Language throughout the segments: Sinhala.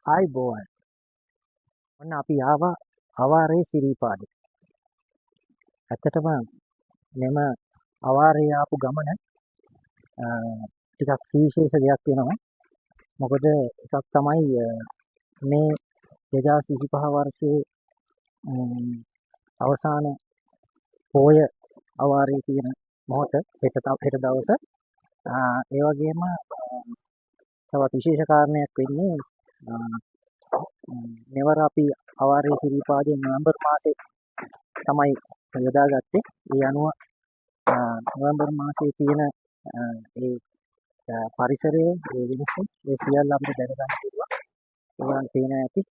ආයිබෝවන්. ඔන්න අපි ආවා අවාරේ සිරිපාදේ. ඇත්තටම මෙම අවාරේ ආපු ගමන ටිකක් සුවිශේෂ දෙයක් වෙනවා. මොකද එකක් තමයි මේ 2025 වර්ෂයේ අවසාන පෝය අවාරේ තියෙන මොහොත හෙට දවස. ඒ වගේම තවත් විශේෂ කාරණයක් වෙන්නේ මෙවර අපි අවාරේ සිරිපාදේ නොවැම්බර් මාසේ තමයි යොදාගත්තේ. ඒ අනුව නොවැම්බර් මාසයේ තියෙන ඒ පරිසරයේ ඒ වෙනස ඒ සියල්ල අපිට දැනගන්න පුළුවන්. ඒවා පේන ඇති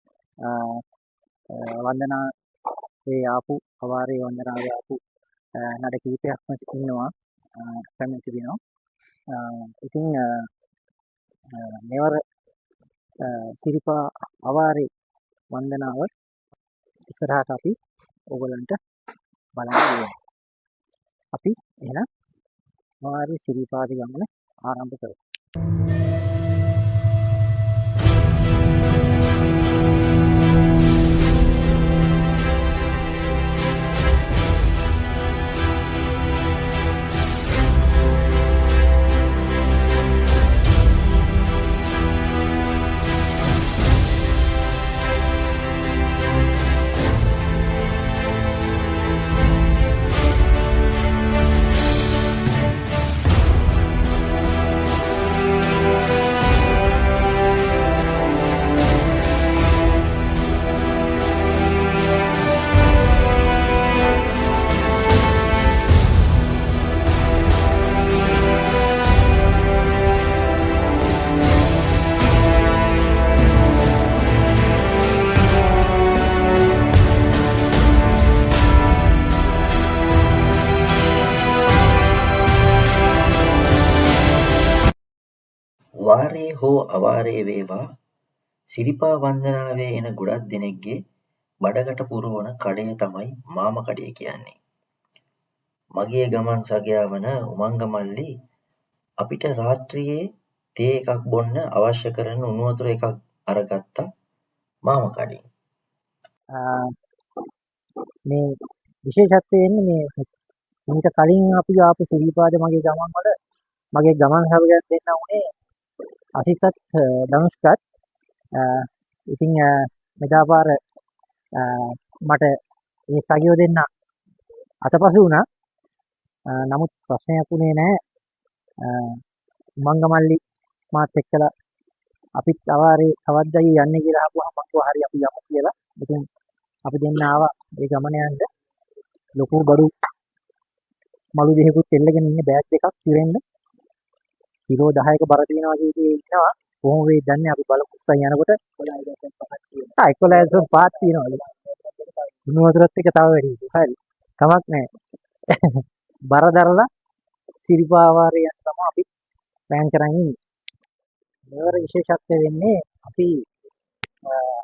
වන්දනාවේ ආපු අවාරේ වන්දනාවේ ආපු නඩ කීපයක්ම ඉන්නවා කැමති වෙනවා. ඉතින් මෙවර සිරිපා අවාරේ වන්දනාව ඉස්සරහට අපි ඕගලන්ට බලන්න දෙනවා. අපි එහෙනම් අවාරේ සිරිපාදේ ගමන ආරම්භ කරමු. වාරේ හෝ අවාරේ වේවා සිරිපා වන්දනාවේ එන ගොඩක් දෙනෙක්ගේ බඩගට පුරවන කඩය තමයි මාම කඩය කියන්නේ. මගේ ගමන් සගයා වන උමංග මල්ලි අපිට රාත්‍රියේ තේ එකක් බොන්න අවශ්‍ය කරන උණු වතුර එකක් අරගත්තා මාම කඩෙන්. මේ විශේෂත්වය වෙන්නේ මේ මීට කලින් අපි ආපු සිරිපාද මගේ ගමන් සමගයන් දෙන්න උනේ අසිතත් ධනුෂ්කත්. ඉතින් මෙදා පාර මට ඒ සගියෝ දෙන්න අතපසු වුණා. නමුත් ප්‍රශ්නයක් උනේ නැහැ. උමංග මල්ලි මාත් එක්කලා අපිත් අවාරේ කවද්දයි යන්නේ කියලා අහුවම මම කිව්වා හරි අපි යමු කියලා. ඉතින් අපි දෙන්න ආවා ඒ ගමන යන්න. ලොකු බඩු මලු දෙකකුත් එල්ලගෙන ඉන්නේ බෑග් දෙකක් පිරෙන්න. කිලෝ 10ක බර තියනවා කියදී ඉන්නවා. කොහොම වෙයිද දන්නේ අපි බලමු උස්සන් යනකොට 11න් පහක් තියනවලු. උණු වතුරත් එක තව වැඩි. හරි. කමක් නැහැ. බර දරලා සිරිපා අවාරේ යන තමයි අපි ප්ලෑන් කරන් ඉන්නේ. මෙවර විශේෂත්වය වෙන්නේ අපි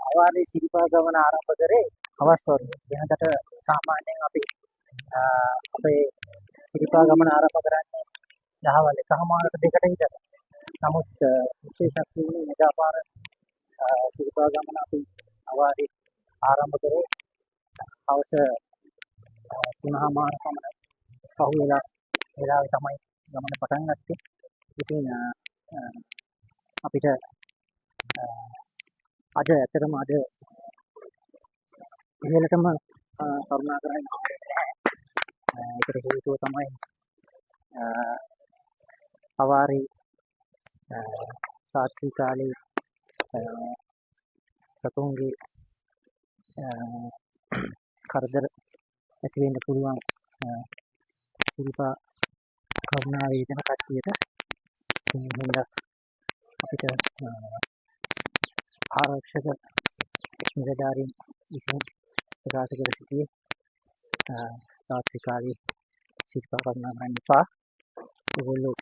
අවාරේ සිරිපා ගමන ආරම්භ කරේ හවස් වරුවේ. වෙනදට සාමාන්‍යයෙන් අපි අපේ සිරිපා ගමන ආරම්භ කරන්නේ දහවල් 1:00ට 2ට විතර. නමුත් විශේෂත්වය වෙන්නේ මෙදා පාර සිරිපා ගමන අපි අවාරේ ආරම්භ කරේ හවස 3:00 පමණ පහුවෙලා වෙලාවේ තමයි ගමන පටන් ගත්තේ. ඉතින් අපිට අද ඇත්තටම ඉහළටම කරුණා කරන්න ඒකට හේතුව තමයි අවාරේ රාත්‍රී කාලේ සතුන්ගේ කරදර ඇති වෙන්න පුළුවන් සිරිපා කරුණා වේදන කට්ටියට හින්දා අපිට ආරක්ෂක නිලධාරීන් විසින් ප්‍රකාශ කර සිටියේ රාත්‍රී කාලේ සිරිපා කරුණා කරන්න එපා. ඒගොල්ලෝ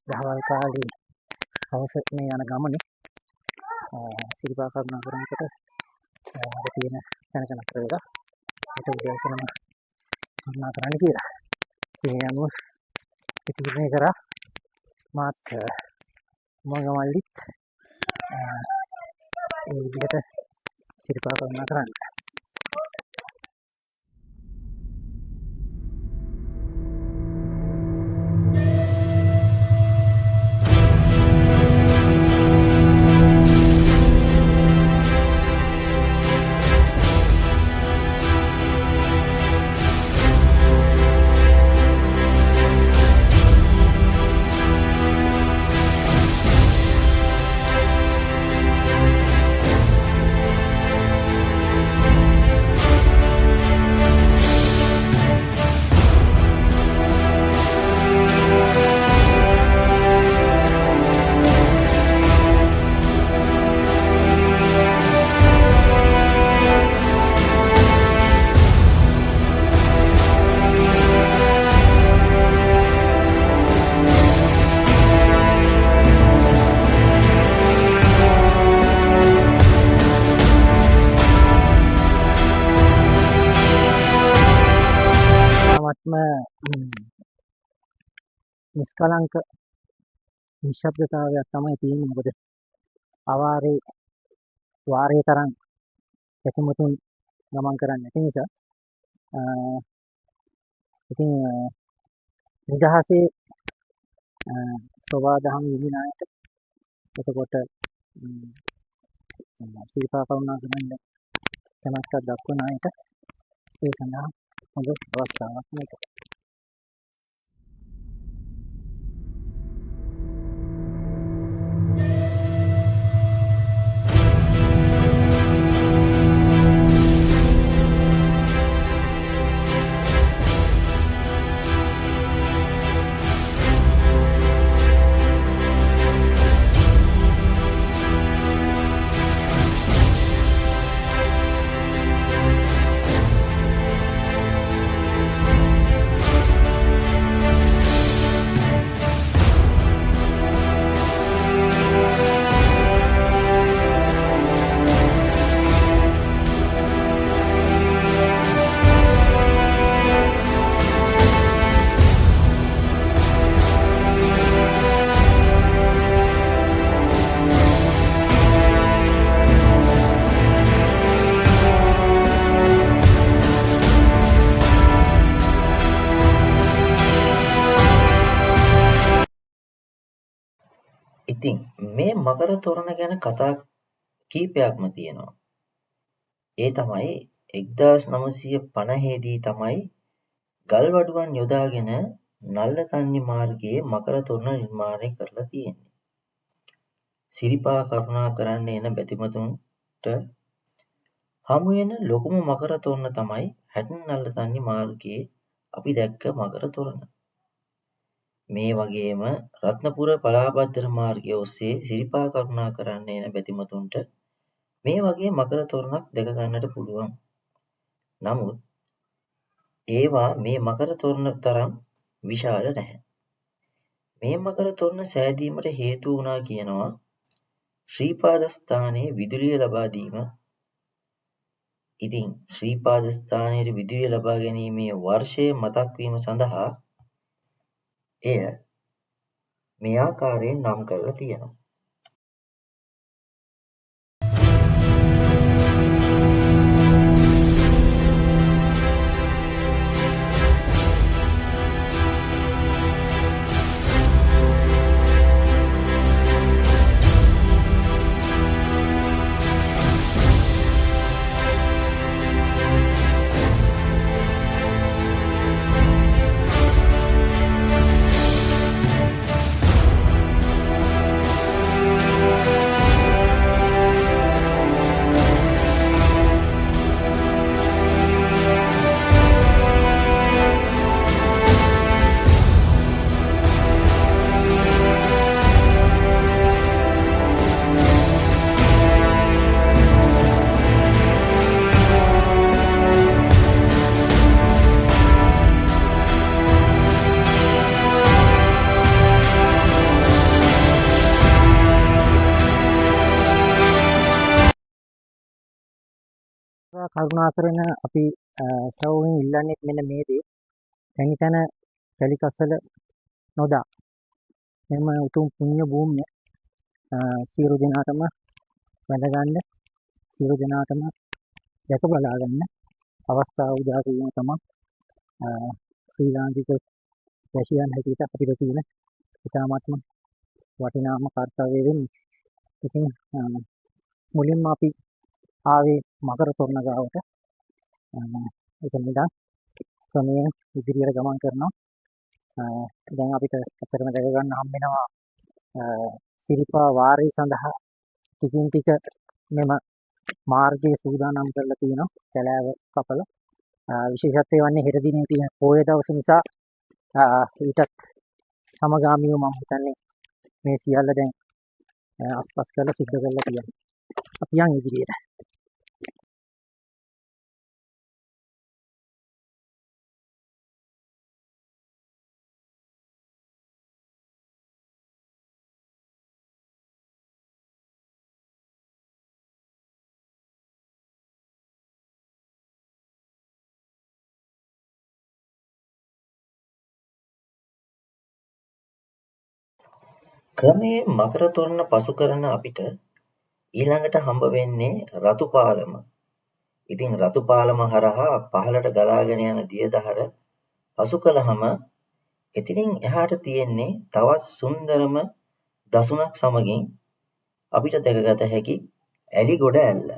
දහවල් කාලේ හවස මේ යන ගමනේ සිරිපා කරුණා කරනකොට තියෙන තැනක නතර වෙලා ඒට උදෑසනම කරුණා කරන්න කියලා. ඒ අනුව තීරණය කරා මාත් මග මල්ලිත් ඒ විදිහට සිරිපා කරුණා කරන්න. තාමත්ම නිස්කලංක නිශ්ශබ්දතාවයක් තමයි තියෙන්නේ. මොකද අවාරේ වාරේ තරම් ඇතිමුතුන් ගමන් කරන්නේ නැති නිසා. ඉතින් නිදහසේ සෝවාදහම් විඳින අයට, එතකොට සිරිපා කරුණා කරන්න කැමැත්තක් දක්වන අයට ඒ සඳහා හොඳ අවස්ථාවක් මේක. ඉතින් මේ මකර තොරණ ගැන කතා කීපයක්ම තියෙනවා. ඒ තමයි 1950 දී තමයි ගල්වඩුවන් යොදාගෙන නල්ලතන්නි මාර්ගයේ මකර තොරණ නිර්මාණය කරලා තියෙන්නේ. සිරිපා කරුණා කරන්න එන බැතිමතුන්ට හමු වෙන ලොකුම මකර තොරණ තමයි හැටන් නල්ලතන්නි මාර්ගයේ අපි දැක්ක මකර තොරණ. මේ වගේම රත්නපුර පලාබද්දර මාර්ගය ඔස්සේ සිරිපා කරුණා කරන්න එන බැතිමතුන්ට මේ වගේ මකර තොරණක් දැක ගන්නට පුළුවන්. නමුත් ඒවා මේ මකර තොරණ තරම් විශාල නැහැ. මේ මකර තොරණ සෑදීමට හේතු වුණා කියනවා ශ්‍රීපාදස්ථානයේ විදුලිය ලබා දීම. ඉතින් ශ්‍රීපාදස්ථානයේ විදුලිය ලබා ගැනීමේ වර්ෂය මතක් වීම සඳහා එය මේ ආකාරයෙන් නම් කරලා තියෙනවා. කරුණාකරන අපි සවුන් ඉල්ලන්නේ මෙන්න මේ දේ. තනි තන කැලිකසල නොදා මෙම උතුම් පුණ්‍ය භූමිය සියලු දෙනාටම වැඳ ගන්න සියලු දෙනාටම දැක බලා ගන්න අවස්ථාව උදා කිරීම තමයි ශ්‍රී ලාංකික වැසියන් හැටියට අපිට තියෙන ඉතාමත්ම වටිනාම කාර්යය වෙන්නේ. ඉතින් මුලින්ම අපි ආවේ මකර තොරණ ගාවට. එතන ඉඳන් ක්‍රමයෙන් ඉදිරියට ගමන් කරනවා. දැන් අපිට අතරම දැක ගන්න හම්බ වෙනවා සිරිපා වාරය සඳහා ටිකින් ටික මෙම මාර්ගයේ සූදානම් කරලා තියෙනවා. කැලෑව කපල විශේෂත්වය වන්නේ හෙට දිනේ තියෙන පොය දවස නිසා ඊටත් සමගාමීව මම හිතන්නේ මේ සියල්ල දැන් අස්පස් කරලා සිද්ධ කරලා තියෙනවා. අපි යන් ඉදිරියට. ක්‍රමයෙන් මකර තොරණ පසු කරන අපිට ඊළඟට හම්බ වෙන්නේ රතු පාලම. ඉතින් රතු පාලම හරහා පහළට ගලාගෙන යන දියදහර පසු කළාම එතනින් එහාට තියෙන්නේ තවත් සුන්දරම දසුණක් සමගින් අපිට දැකගත හැකි ඇලිගොඩ ඇල්ල.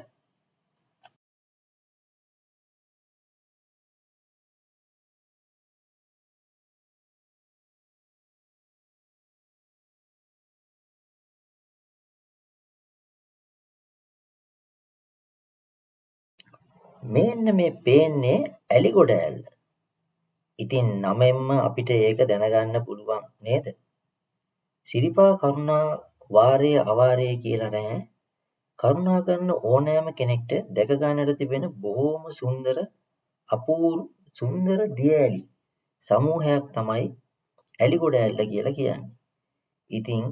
මෙන්න මේ පේන්නේ ඇලිගොඩ ඇල්ල. ඉතින් නමෙන්ම අපිට ඒක දැනගන්න පුළුවන් නේද? සිරිපා කරුණා වාරය අවාරය කියලා නැහැ. කරුණා කරන ඕනෑම කෙනෙක්ට දැක ගන්නට තිබෙන බොහොම සුන්දර අපූර්ව සුන්දර දිය ඇලි සමූහයක් තමයි ඇලිගොඩ ඇල්ල කියලා කියන්නේ. ඉතින්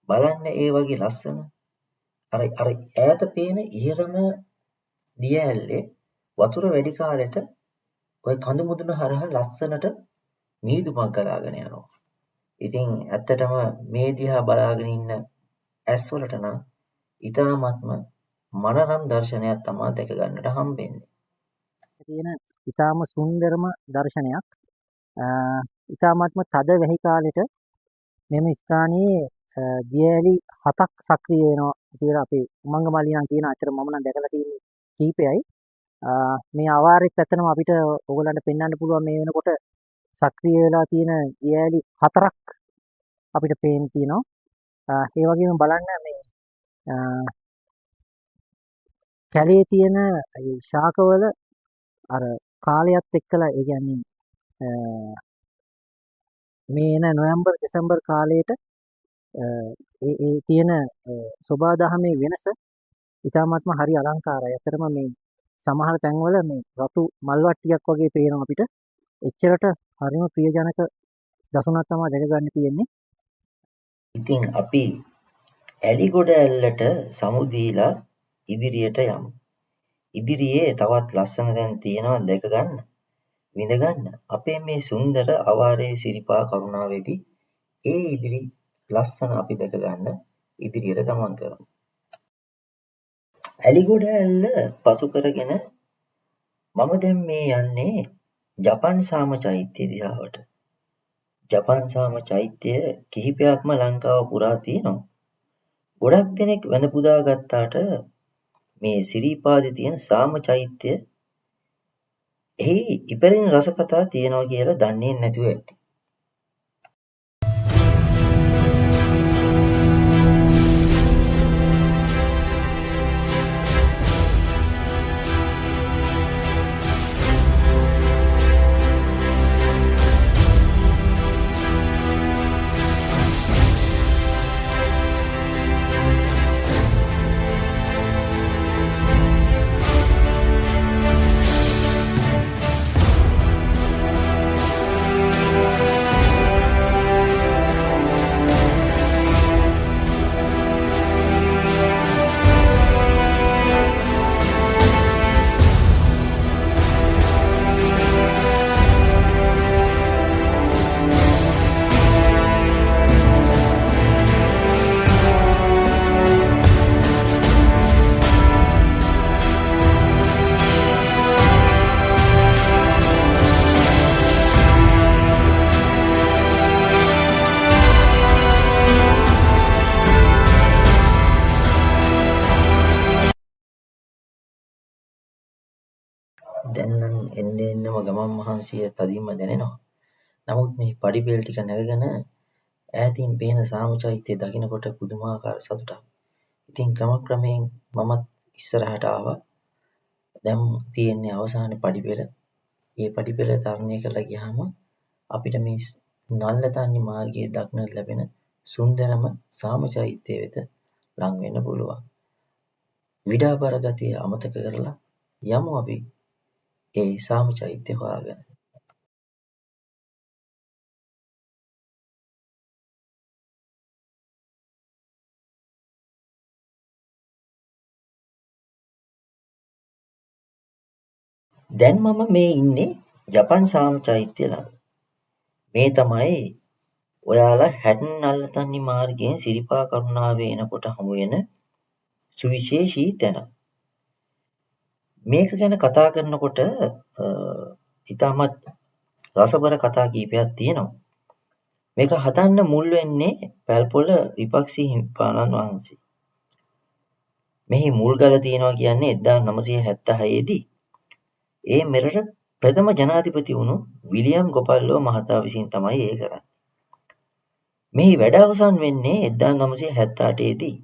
බලන්න ඒ වගේ ලස්සන අර ඈත පේන ඉහළම දිය ඇල්ලේ වතුර වැඩි කාලෙට ඔය කඳු මුදුන හරහා ලස්සනට මීදුමක් ගලාගෙන යනවා. ඉතින් ඇත්තටම මේ දිහා බලාගෙන ඉන්න ඇස්වලට නම් ඊ타ත්ම මනරම් දර්ශනයක් තමයි දැක ගන්නට හම්බෙන්නේ. තියෙන ඊටාම සුන්දරම දර්ශනයක්. ඊටාමත්ම තද වැහි කාලෙට මෙම ස්ථානයේ දියඇලි 7ක් සක්‍රිය වෙනවා කියලා අපේ උමංගමල්ලි නම් කියන අතර මම නම් දැකලා තියෙන්නේ කීපයයි. මේ අවාරෙත් ඇත්තටම අපිට ඕගොල්ලන්ට පෙන්වන්න පුළුවන් මේ වෙනකොට සක්‍රිය වෙලා තියෙන දියඇලි 4ක් අපිට පේන්න තියෙනවා. ඒ වගේම බලන්න මේ කැලේ තියෙන ශාකවල අර කාලයත් එක්කලා ඒ කියන්නේ මේ එන නොවැම්බර් දෙසැම්බර් කාලයට ඒ තියෙන සෝබා දහමේ වෙනස ඉතාමත්ම හරි අලංකාරයි. ඇත්තටම මේ සමහර තැන්වල මේ රතු මල් වට්ටියක් වගේ පේනවා අපිට. එච්චරට හරිම ප්‍රියජනක දසුණක් තමයි දැක ගන්න තියෙන්නේ. ඉතින් අපි ඇලිගොඩ ඇල්ලට සමු දීලා ඉදිරියට යමු. ඉදිරියේ තවත් ලස්සන තැන් තියෙනවා දැක ගන්න. විඳ ගන්න. අපේ මේ සුන්දර අවාරේ සිරිපා කරුණාවේදී ඒ ඉදිරි ලස්සන අපි දැක ගන්න ඉදිරියට ගමන් කරමු. ඇලිගොඩ ඇල්ල පසු කරගෙන මම දැන් මේ යන්නේ ජපන් සාම චෛත්‍ය දිහාවට. ජපන් සාම චෛත්‍ය කිහිපයක්ම ලංකාව පුරා තියෙනවා. ගොඩක් දෙනෙක් වැඳ පුදා ගත්තාට මේ සිරිපාදේ තියෙන සාම චෛත්‍ය එහි ඉපැරණි රස කතා තියෙනවා කියලා දන්නේ නැතුව ඇති. එන්න එන්නම ගමන් මහන්සිය තදින්ම දැනෙනවා. නමුත් මේ පඩිපෙළ ටික නැගගෙන ඈතින් පේන සාම චෛත්‍යය දකිනකොට පුදුමාකාර සතුටක්. ඉතින් ක්‍රමක්‍රමයෙන් මමත් ඉස්සරහට ආවා. දැන් තියෙන්නේ අවසාන පඩිපෙළ. මේ පඩිපෙළ තරණය කරලා ගියාම අපිට මේ නල්ලතන්නි මාර්ගයේ දක්නට ලැබෙන සුන්දරම සාම චෛත්‍යය වෙත ලං වෙන්න පුළුවන්. විඩාබර ගතිය අමතක කරලා යමු අපි ඒ සාම චෛත්‍ය හොයාගෙන. දැන් මම මේ ඉන්නේ ජපන් සාම චෛත්‍ය ළඟ. මේ තමයි ඔයාලා හැටන් නල්ලතන්නි මාර්ගයෙන් සිරිපා කරුණාවේ එනකොට හමු වෙන සුවිශේෂී තැන. මේක ගැන කතා කරනකොට ඉතාමත් රසබර කතා කීපයක් තියෙනවා. මේක හදන්න මුල් වෙන්නේ පැල්පොළ විපක්ෂී හිමිපාණන් වහන්සේ. මෙහි මුල්ගල තියෙනවා කියන්නේ 1976 දී ඒ මෙරට ප්‍රථම ජනාධිපති වුණු විලියම් ගොපල්ලෝ මහතා විසින් තමයි ඒ කරන්නේ. මෙහි වැඩ අවසන් වෙන්නේ 1978 දී.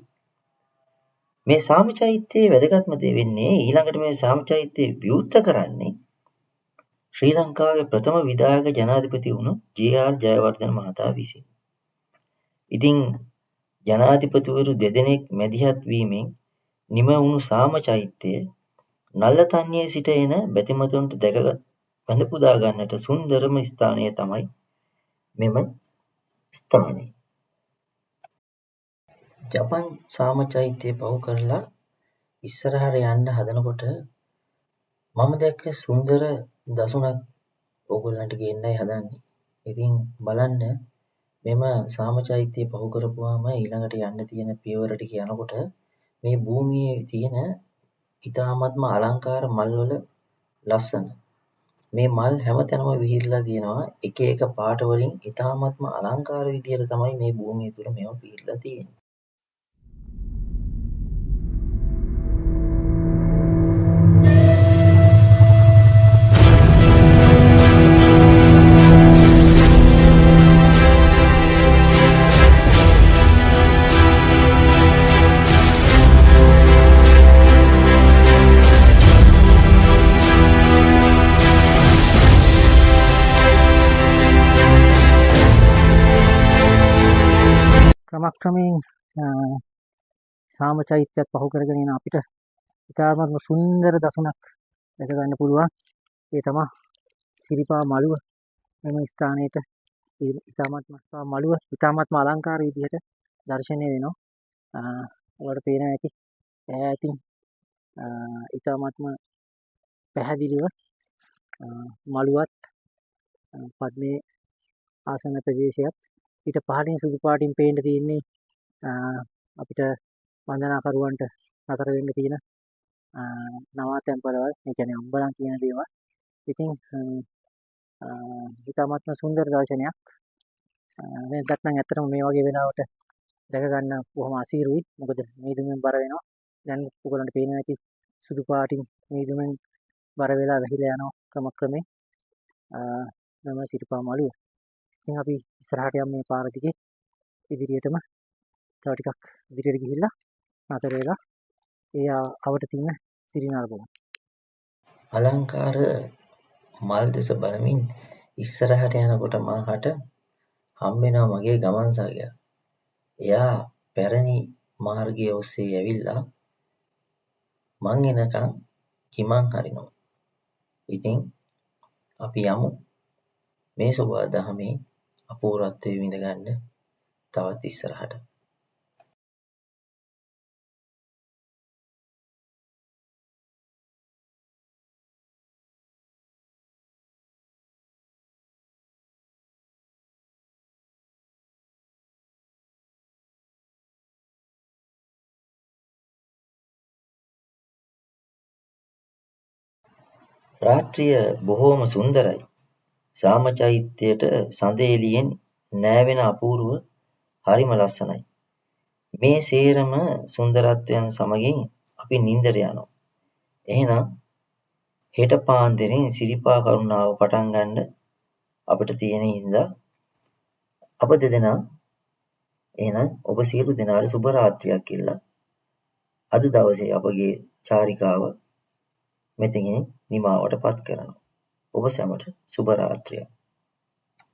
මේ සාම චෛත්‍යයේ වැදගත්ම දේ වෙන්නේ ඊළඟට මේ සාම චෛත්‍යය විවෘත කරන්නේ ශ්‍රී ලංකාවේ ප්‍රථම විධායක ජනාධිපති වුණු ජේ.ආර්. ජයවර්ධන මහතා විසින්. ඉතින් ජනාධිපතිවරු දෙදෙනෙක් මැදිහත් වීමෙන් නිම වුණු සාම චෛත්‍යය නල්ලතන්නියේ සිට එන බැතිමතුන්ට වැඳ පුදා ගන්නට සුන්දරම ස්ථානය තමයි මෙම ස්ථානය. ජපන් සාම චෛත්‍යය පහු කරලා ඉස්සරහට යන්න හදනකොට මම දැක්ක සුන්දර දසුනක් ඕගොල්ලන්ට ගෙන්නයි හදන්නේ. ඉතින් බලන්න මෙම සාම චෛත්‍යය පහු කරපුවාම ඊළඟට යන්න තියෙන පියවර ටික යනකොට මේ භූමියේ තියෙන ඉතාමත්ම අලංකාර මල්වල ලස්සන. මේ මල් හැමතැනම විහිරලා තියෙනවා එක එක පාට වලින් ඉතාමත්ම අලංකාර විදියට තමයි මේ භූමිය තුල මේවා පිහිරලා තියෙන්නේ. ක්‍රමක්‍රමයෙන් සාම චෛත්‍යයත් පහු කරගෙන යන අපිට ඉතාමත්ම සුන්දර දසුනක් දැක ගන්න පුළුවන්. ඒ තමයි සිරිපා මළුව. මෙම ස්ථානයේට ඉතාමත්ම අලංකාර විදිහට දර්ශනය වෙනවා. ඔයාලට පේනවා ඇති ඈතින් ඉතාමත්ම පැහැදිලිව මළුවත් පද්මේ ආසන ප්‍රදේශයත් ඊට පහළින් සුදු පාටින් පේන්න තියෙන්නේ අපිට වන්දනාකරුවන්ට නතර වෙන්න තියෙන නවාතැන්පළවල්, ඒ කියන්නේ අම්බලම් කියන දේවල්. ඉතින් ඉතාමත්ම සුන්දර දර්ශනයක්. වෙනදත් නම් ඇත්තටම මේ වගේ වෙලාවට දැක ගන්න බොහොම අසීරුයි. මොකද මේදුමෙන් බර වෙනවා. දැන් ඔයගොල්ලන්ට පේනවා ඇති සුදු පාටින් මේදුමෙන් බර වෙලා වැහිලා යනවා ක්‍රමක්‍රමයෙන්. මම සිරිපා මළුව. ඉතින් අපි ඉස්සරහට යමු මේ පාර දිගේ ඉදිරියටම තව ටිකක් ඉදිරියට ගිහිල්ලා නතර වෙලා ඒ අවට තියෙන සිරිනරබමු. අලංකාර මල් දෙස බලමින් ඉස්සරහට යනකොට මාහට හම් වෙනවා මගේ ගමන් සගයා. එයා පැරණි මාර්ගයේ ඔස්සේ ඇවිල්ලා මං එනකන් කිමන් හරිනවා. ඉතින් අපි යමු මේ සෝබා දහමේ අපූර්වත්වය විඳ ගන්න තවත් ඉස්සරහට. රාත්‍රිය බොහෝම සුන්දරයි. සාම චෛත්‍යයට සඳ එළියෙන් නෑවෙන අපූර්ව හරිම ලස්සනයි. මේ සේරම සුන්දරත්වයන් සමගින් අපි නින්දට යනවා. එහෙනම් හෙට පාන්දරින් සිරිපා කරුණාව පටන් ගන්න අපිට තියෙන හින්දා අප දෙදෙනා එහෙනම් ඔබ සියලු දෙනාට සුබ රාත්‍රියක් ඉල්ලා අද දවසේ අපගේ චාරිකාව මෙතනින් නිමාවට පත් කරනවා. ඔබ සැමට සුබ රාත්‍රියක්.